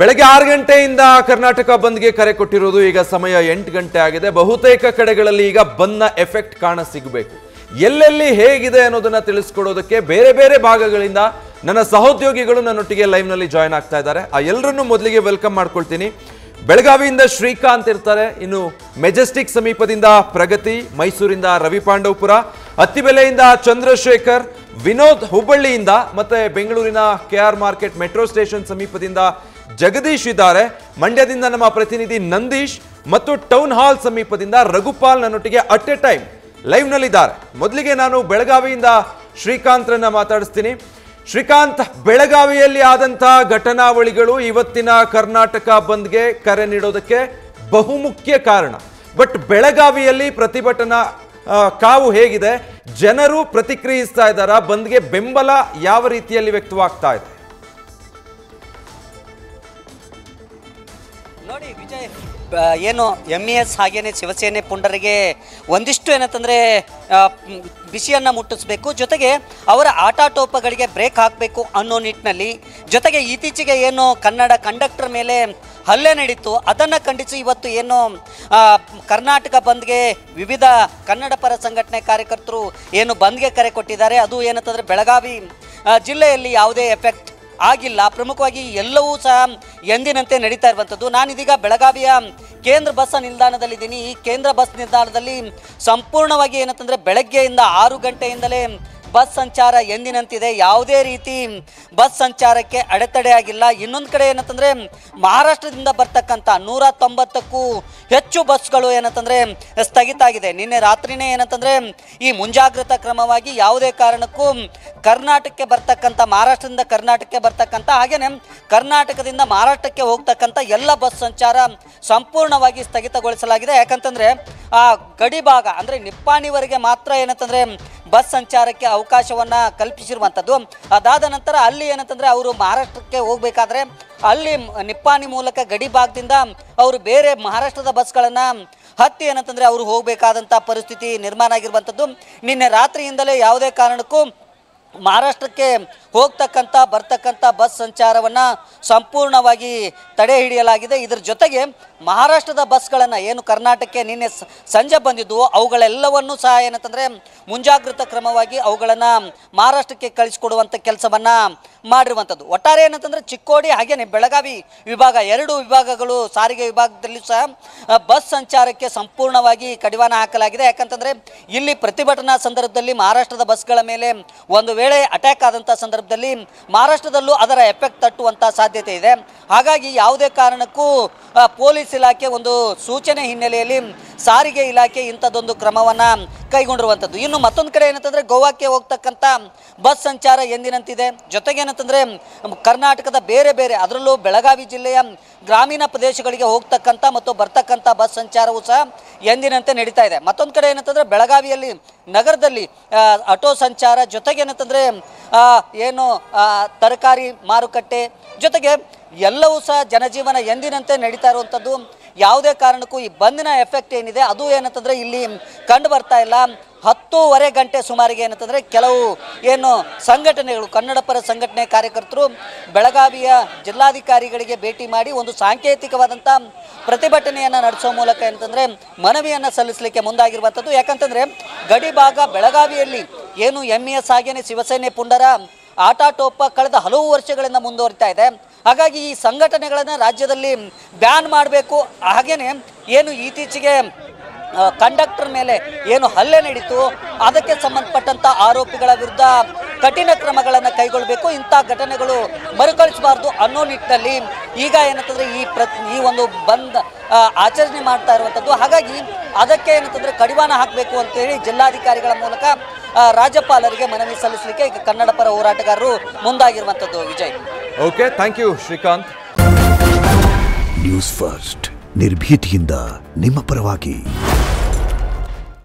ಬೆಳಗ್ಗೆ 6 ಗಂಟೆಯಿಂದ ಕರ್ನಾಟಕ ಬಂದ್ಗೆ ಕರೆ ಕೊಟ್ಟಿರೋದು ಈಗ ಸಮಯ 8 ಗಂಟೆ ಆಗಿದೆ. ಬಹುತೇಕ ಕಡೆಗಳಲ್ಲಿ ಈಗ ಬಂದ್ನ ಎಫೆಕ್ಟ್ ಕಾಣಸಿಗಬೇಕು. ಎಲ್ಲೆಲ್ಲಿ ಹೇಗಿದೆ ಅನ್ನೋದನ್ನ ತಿಳಿಸ್ಕೊಡೋದಕ್ಕೆ ಬೇರೆ ಬೇರೆ ಭಾಗಗಳಿಂದ ನನ್ನ ಸಹೋದ್ಯೋಗಿಗಳು ನನ್ನೊಟ್ಟಿಗೆ ಲೈವ್ ನಲ್ಲಿ ಜಾಯಿನ್ ಆಗ್ತಾ ಇದ್ದಾರೆ. ಆ ಎಲ್ಲರನ್ನೂ ಮೊದಲಿಗೆ ವೆಲ್ಕಮ್ ಮಾಡ್ಕೊಳ್ತೀನಿ. ಬೆಳಗಾವಿಯಿಂದ ಶ್ರೀಕಾಂತ್ ಇರ್ತಾರೆ, ಇನ್ನು ಮೆಜೆಸ್ಟಿಕ್ ಸಮೀಪದಿಂದ ಪ್ರಗತಿ, ಮೈಸೂರಿಂದ ರವಿ ಪಾಂಡವಪುರ, ಅತ್ತಿಬೆಲೆಯಿಂದ ಚಂದ್ರಶೇಖರ್, ವಿನೋದ್ ಹುಬ್ಬಳ್ಳಿಯಿಂದ, ಮತ್ತೆ ಬೆಂಗಳೂರಿನ ಕೆಆರ್ ಮಾರ್ಕೆಟ್ ಮೆಟ್ರೋ ಸ್ಟೇಷನ್ ಸಮೀಪದಿಂದ ಜಗದೀಶ್ ಇದ್ದಾರೆ, ಮಂಡ್ಯದಿಂದ ನಮ್ಮ ಪ್ರತಿನಿಧಿ ನಂದೀಶ್ ಮತ್ತು ಟೌನ್ ಹಾಲ್ ಸಮೀಪದಿಂದ ರಘುಪಾಲ್ ನನ್ನೊಟ್ಟಿಗೆ ಅಟ್ ಎ ಟೈಮ್ ಲೈವ್ ನಲ್ಲಿದ್ದಾರೆ. ಮೊದಲಿಗೆ ನಾನು ಬೆಳಗಾವಿಯಿಂದ ಶ್ರೀಕಾಂತ್ರನ್ನ ಮಾತಾಡಿಸ್ತೀನಿ. ಶ್ರೀಕಾಂತ್, ಬೆಳಗಾವಿಯಲ್ಲಿ ಆದಂತಹ ಘಟನಾವಳಿಗಳು ಇವತ್ತಿನ ಕರ್ನಾಟಕ ಬಂದ್ಗೆ ಕರೆ ನೀಡೋದಕ್ಕೆ ಬಹುಮುಖ್ಯ ಕಾರಣ. ಬಟ್ ಬೆಳಗಾವಿಯಲ್ಲಿ ಪ್ರತಿಭಟನಾ ಕಾವು ಹೇಗಿದೆ? ಜನರು ಪ್ರತಿಕ್ರಿಯಿಸ್ತಾ ಇದ್ದಾರಾ? ಬಂದ್ಗೆ ಬೆಂಬಲ ಯಾವ ರೀತಿಯಲ್ಲಿ ವ್ಯಕ್ತವಾಗ್ತಾ ಇದೆ? ನೋಡಿ ವಿಜಯ್, ಏನು MES ಹಾಗೇನೆ ಶಿವಸೇನೆ ಪುಂಡರಿಗೆ ಒಂದಿಷ್ಟು ಏನಂತಂದರೆ ಬಿಸಿಯನ್ನು ಮುಟ್ಟಿಸ್ಬೇಕು, ಜೊತೆಗೆ ಅವರ ಆಟಾಟೋಪಗಳಿಗೆ ಬ್ರೇಕ್ ಹಾಕಬೇಕು ಅನ್ನೋ ನಿಟ್ಟಿನಲ್ಲಿ, ಜೊತೆಗೆ ಇತ್ತೀಚೆಗೆ ಏನು ಕನ್ನಡ ಕಂಡಕ್ಟರ್ ಮೇಲೆ ಹಲ್ಲೆ ನಡೀತು ಅದನ್ನು ಖಂಡಿಸಿ ಇವತ್ತು ಏನು ಕರ್ನಾಟಕ ಬಂದ್ಗೆ ವಿವಿಧ ಕನ್ನಡ ಪರ ಸಂಘಟನೆ ಕಾರ್ಯಕರ್ತರು ಏನು ಬಂದ್ಗೆ ಕರೆ ಕೊಟ್ಟಿದ್ದಾರೆ. ಅದು ಏನಂತಂದರೆ ಬೆಳಗಾವಿ ಜಿಲ್ಲೆಯಲ್ಲಿ ಯಾವುದೇ ಎಫೆಕ್ಟ್ ಆಗಿಲ್ಲ. ಪ್ರಮುಖವಾಗಿ ಎಲ್ಲವೂ ಸಹ ಎಂದಿನಂತೆ ನಡೀತಾ ಇರುವಂಥದ್ದು. ನಾನಿದೀಗ ಬೆಳಗಾವಿಯ ಕೇಂದ್ರ ಬಸ್ ನಿಲ್ದಾಣದಲ್ಲಿದ್ದೀನಿ. ಈ ಕೇಂದ್ರ ಬಸ್ ನಿಲ್ದಾಣದಲ್ಲಿ ಸಂಪೂರ್ಣವಾಗಿ ಏನಂತಂದರೆ ಬೆಳಗ್ಗೆಯಿಂದ 6 ಗಂಟೆಯಿಂದಲೇ ಬಸ್ ಸಂಚಾರ ಎಂದಿನಂತಿದೆ. ಯಾವುದೇ ರೀತಿ ಬಸ್ ಸಂಚಾರಕ್ಕೆ ಅಡೆತಡೆ ಆಗಿಲ್ಲ. ಇನ್ನೊಂದು ಕಡೆ ಏನಂತಂದರೆ ಮಹಾರಾಷ್ಟ್ರದಿಂದ ಬರ್ತಕ್ಕಂಥ 190ಕ್ಕೂ ಹೆಚ್ಚು ಬಸ್ಗಳು ಏನಂತಂದರೆ ಸ್ಥಗಿತ ಆಗಿದೆ. ನಿನ್ನೆ ರಾತ್ರಿನೇ ಏನಂತಂದರೆ ಈ ಮುಂಜಾಗ್ರತಾ ಕ್ರಮವಾಗಿ ಯಾವುದೇ ಕಾರಣಕ್ಕೂ ಕರ್ನಾಟಕಕ್ಕೆ ಬರ್ತಕ್ಕಂಥ, ಮಹಾರಾಷ್ಟ್ರದಿಂದ ಕರ್ನಾಟಕಕ್ಕೆ ಬರ್ತಕ್ಕಂಥ ಹಾಗೆಯೇ ಕರ್ನಾಟಕದಿಂದ ಮಹಾರಾಷ್ಟ್ರಕ್ಕೆ ಹೋಗ್ತಕ್ಕಂಥ ಎಲ್ಲ ಬಸ್ ಸಂಚಾರ ಸಂಪೂರ್ಣವಾಗಿ ಸ್ಥಗಿತಗೊಳಿಸಲಾಗಿದೆ. ಯಾಕಂತಂದರೆ ಆ ಗಡಿ ಭಾಗ ಅಂದರೆ ನಿಪ್ಪಾಣಿವರೆಗೆ ಮಾತ್ರ ಏನಂತಂದರೆ ಬಸ್ ಸಂಚಾರಕ್ಕೆ ಅವಕಾಶವನ್ನು ಕಲ್ಪಿಸಿರುವಂಥದ್ದು. ಅದಾದ ನಂತರ ಅಲ್ಲಿ ಏನಂತಂದರೆ ಅವರು ಮಹಾರಾಷ್ಟ್ರಕ್ಕೆ ಹೋಗಬೇಕಾದ್ರೆ ಅಲ್ಲಿ ನಿಪ್ಪಾಣಿ ಮೂಲಕ ಗಡಿ ಭಾಗದಿಂದ ಅವರು ಬೇರೆ ಮಹಾರಾಷ್ಟ್ರದ ಬಸ್ಗಳನ್ನು ಹತ್ತಿ ಏನಂತಂದರೆ ಅವರು ಹೋಗಬೇಕಾದಂಥ ಪರಿಸ್ಥಿತಿ ನಿರ್ಮಾಣ ಆಗಿರುವಂಥದ್ದು. ನಿನ್ನೆ ರಾತ್ರಿಯಿಂದಲೇ ಯಾವುದೇ ಕಾರಣಕ್ಕೂ ಮಹಾರಾಷ್ಟ್ರಕ್ಕೆ ಹೋಗ್ತಕ್ಕಂಥ ಬರ್ತಕ್ಕಂಥ ಬಸ್ ಸಂಚಾರವನ್ನು ಸಂಪೂರ್ಣವಾಗಿ ತಡೆ ಹಿಡಿಯಲಾಗಿದೆ. ಇದರ ಜೊತೆಗೆ ಮಹಾರಾಷ್ಟ್ರದ ಬಸ್ಗಳನ್ನು ಏನು ಕರ್ನಾಟಕಕ್ಕೆ ನಿನ್ನೆ ಸಂಜೆ ಬಂದಿದ್ದವು ಅವುಗಳೆಲ್ಲವನ್ನೂ ಸಹ ಏನಂತಂದರೆ ಮುಂಜಾಗ್ರತಾ ಕ್ರಮವಾಗಿ ಅವುಗಳನ್ನು ಮಹಾರಾಷ್ಟ್ರಕ್ಕೆ ಕಳಿಸಿಕೊಡುವಂಥ ಕೆಲಸವನ್ನು ಮಾಡಿರುವಂಥದ್ದು. ಒಟ್ಟಾರೆ ಏನಂತಂದರೆ ಚಿಕ್ಕೋಡಿ ಹಾಗೆಯೇ ಬೆಳಗಾವಿ ವಿಭಾಗ, 2 ವಿಭಾಗಗಳು ಸಾರಿಗೆ ವಿಭಾಗದಲ್ಲಿ ಸಹ ಬಸ್ ಸಂಚಾರಕ್ಕೆ ಸಂಪೂರ್ಣವಾಗಿ ಕಡಿವಾಣ ಹಾಕಲಾಗಿದೆ. ಯಾಕಂತಂದರೆ ಇಲ್ಲಿ ಪ್ರತಿಭಟನಾ ಸಂದರ್ಭದಲ್ಲಿ ಮಹಾರಾಷ್ಟ್ರದ ಬಸ್ಗಳ ಮೇಲೆ ಒಂದು ವೇಳೆ ಅಟ್ಯಾಕ್ ಆದಂಥ ಸಂದರ್ಭದಲ್ಲಿ ಮಹಾರಾಷ್ಟ್ರದಲ್ಲೂ ಅದರ ಎಫೆಕ್ಟ್ ತಟ್ಟುವಂಥ ಸಾಧ್ಯತೆ ಇದೆ. ಹಾಗಾಗಿ ಯಾವುದೇ ಕಾರಣಕ್ಕೂ ಪೊಲೀಸ್ ಇಲಾಖೆ ಒಂದು ಸೂಚನೆ ಹಿನ್ನೆಲೆಯಲ್ಲಿ ಸಾರಿಗೆ ಇಲಾಖೆ ಇಂಥದ್ದೊಂದು ಕ್ರಮವನ್ನು ಕೈಗೊಂಡಿರುವಂಥದ್ದು. ಇನ್ನು ಮತ್ತೊಂದು ಕಡೆ ಏನಂತಂದರೆ ಗೋವಾಕ್ಕೆ ಹೋಗ್ತಕ್ಕಂಥ ಬಸ್ ಸಂಚಾರ ಎಂದಿನಂತಿದೆ. ಜೊತೆಗೆ ಏನಂತಂದರೆ ಕರ್ನಾಟಕದ ಬೇರೆ ಬೇರೆ ಅದರಲ್ಲೂ ಬೆಳಗಾವಿ ಜಿಲ್ಲೆಯ ಗ್ರಾಮೀಣ ಪ್ರದೇಶಗಳಿಗೆ ಹೋಗ್ತಕ್ಕಂಥ ಮತ್ತು ಬರ್ತಕ್ಕಂಥ ಬಸ್ ಸಂಚಾರವೂ ಸಹ ಎಂದಿನಂತೆ ನಡೀತಾ ಇದೆ. ಮತ್ತೊಂದು ಕಡೆ ಏನಂತಂದರೆ ಬೆಳಗಾವಿಯಲ್ಲಿ ನಗರದಲ್ಲಿ ಆಟೋ ಸಂಚಾರ, ಜೊತೆಗೆ ಏನಂತಂದರೆ ಏನು ತರಕಾರಿ ಮಾರುಕಟ್ಟೆ, ಜೊತೆಗೆ ಎಲ್ಲವೂ ಸಹ ಜನಜೀವನ ಎಂದಿನಂತೆ ನಡೀತಾ ಇರುವಂಥದ್ದು. ಯಾವುದೇ ಕಾರಣಕ್ಕೂ ಈ ಬಂದಿನ ಎಫೆಕ್ಟ್ ಏನಿದೆ ಅದು ಏನಂತಂದರೆ ಇಲ್ಲಿ ಕಂಡು ಬರ್ತಾ ಇಲ್ಲ. 10:30 ಗಂಟೆ ಸುಮಾರಿಗೆ ಏನಂತಂದರೆ ಕೆಲವು ಏನು ಸಂಘಟನೆಗಳು, ಕನ್ನಡ ಪರ ಸಂಘಟನೆ ಕಾರ್ಯಕರ್ತರು ಬೆಳಗಾವಿಯ ಜಿಲ್ಲಾಧಿಕಾರಿಗಳಿಗೆ ಭೇಟಿ ಮಾಡಿ ಒಂದು ಸಾಂಕೇತಿಕವಾದಂಥ ಪ್ರತಿಭಟನೆಯನ್ನು ನಡೆಸೋ ಮೂಲಕ ಏನಂತಂದರೆ ಮನವಿಯನ್ನು ಸಲ್ಲಿಸಲಿಕ್ಕೆ ಮುಂದಾಗಿರುವಂಥದ್ದು. ಯಾಕಂತಂದರೆ ಗಡಿ ಭಾಗ ಬೆಳಗಾವಿಯಲ್ಲಿ ಏನು MES ಹಾಗೇನೆ ಶಿವಸೇನೆ ಪುಂಡರ ಆಟಾಟೋಪ ಕಳೆದ ಹಲವು ವರ್ಷಗಳಿಂದ ಮುಂದುವರಿತಾ ಇದೆ. ಹಾಗಾಗಿ ಈ ಸಂಘಟನೆಗಳನ್ನು ರಾಜ್ಯದಲ್ಲಿ ಬ್ಯಾನ್ ಮಾಡಬೇಕು. ಹಾಗೆಯೇ ಏನು ಇತ್ತೀಚೆಗೆ ಕಂಡಕ್ಟರ್ ಮೇಲೆ ಏನು ಹಲ್ಲೆ ನಡೀತು ಅದಕ್ಕೆ ಸಂಬಂಧಪಟ್ಟಂಥ ಆರೋಪಿಗಳ ವಿರುದ್ಧ ಕಠಿಣ ಕ್ರಮಗಳನ್ನು ಕೈಗೊಳ್ಳಬೇಕು. ಇಂಥ ಘಟನೆಗಳು ಮರುಕಳಿಸಬಾರ್ದು ಅನ್ನೋ ನಿಟ್ಟಿನಲ್ಲಿ ಈಗ ಏನಂತಂದರೆ ಈ ಒಂದು ಬಂದ್ ಆಚರಣೆ ಮಾಡ್ತಾ ಇರುವಂಥದ್ದು. ಹಾಗಾಗಿ ಅದಕ್ಕೆ ಏನಂತಂದರೆ ಕಡಿವಾಣ ಹಾಕಬೇಕು ಅಂತೇಳಿ ಜಿಲ್ಲಾಧಿಕಾರಿಗಳ ಮೂಲಕ ರಾಜ್ಯಪಾಲರಿಗೆ ಮನವಿ ಸಲ್ಲಿಸಲಿಕ್ಕೆ ಈಗ ಕನ್ನಡ ಪರ ಹೋರಾಟಗಾರರು ಮುಂದಾಗಿರುವಂಥದ್ದು. Vijay, okay, thank you Srikanth. News first ನಿರ್ಭೀತಿಯಿಂದ ನಿಮ್ಮ ಪರವಾಗಿ.